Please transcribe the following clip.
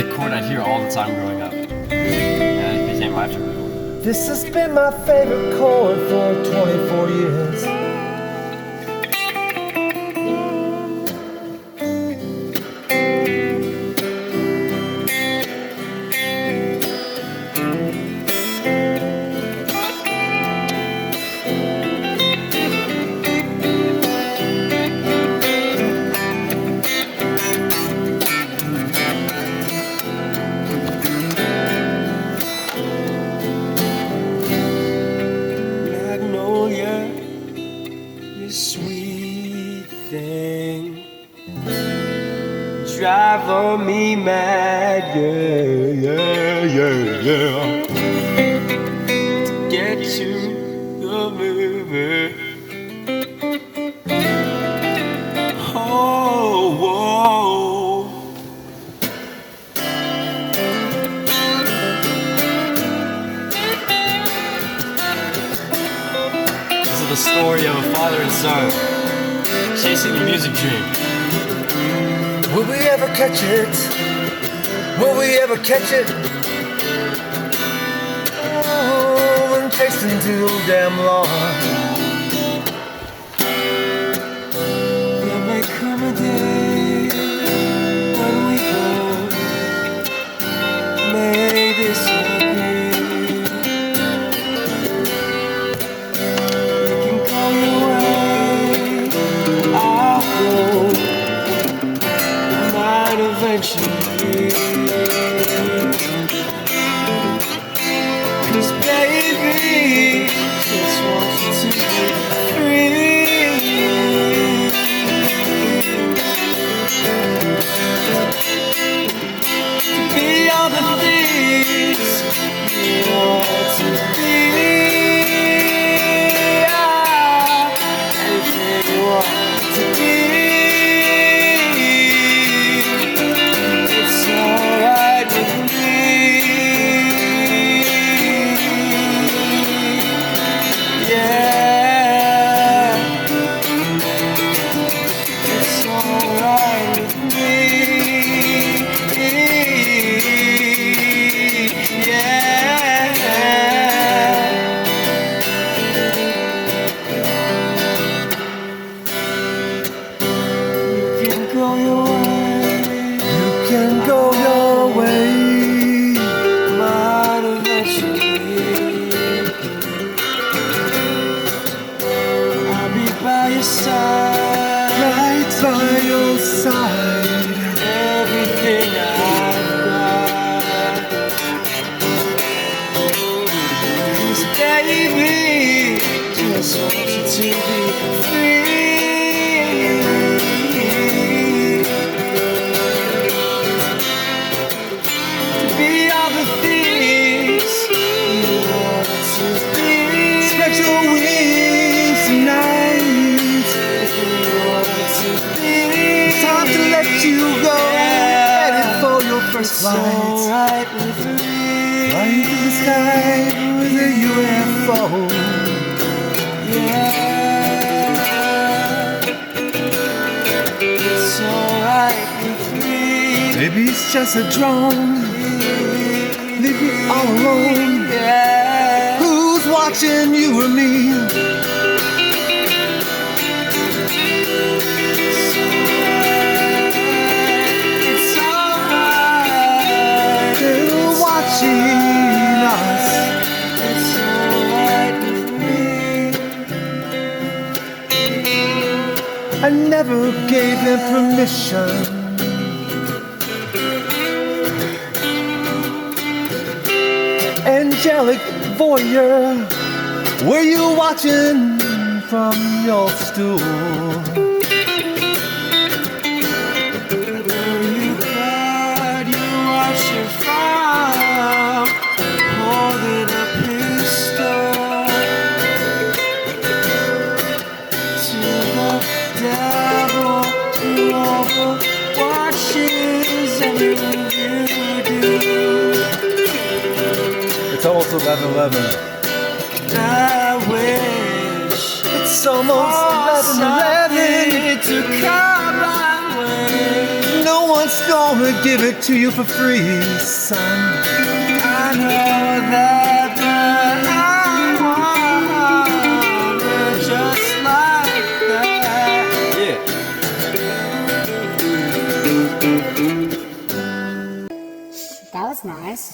A chord I'd hear all the time growing up. And it became my favorite chord. This has been my favorite chord for 24 years. Sweet thing, driving me mad, yeah. To get to the movie. Oh, whoa. This is the story of a father and son chasing the music dream. Will we ever catch it? Will we ever catch it? Oh, been chasing too damn long. There may come a day when we both may disagree. You can call your way, I'll go. Might eventually. 'Cause baby, just want you to be free. To be all the things you want to be. Anything you want to be. It's alright with me. Yeah, it's alright with me. Yeah, you can go your way. You can go your way. Might eventually. I'll be by your side. Right by your side. Everything I've got. 'Cause baby, just want you to be free. To be all the things you want to be. Spread your wings tonight. It's time to let you go. Headed for your first It's flight. alright with me. Flying through the sky with a UFO. Yeah, it's alright with me. Maybe it's just a drone. Leave me all alone. Yeah, Who's watching you or me? it's alright. They're watching us. It's alright with me. I never gave them permission. Angelic voyeur, were you watching from your stool? You cried, you watched your from holding a pistol to the devil who overwatches everything you do. It's almost 11:11. I wish It's almost for 11:11. something to come my way. No one's gonna give it to you for free, son. I know that, but I want it just like that. Yeah. That was nice.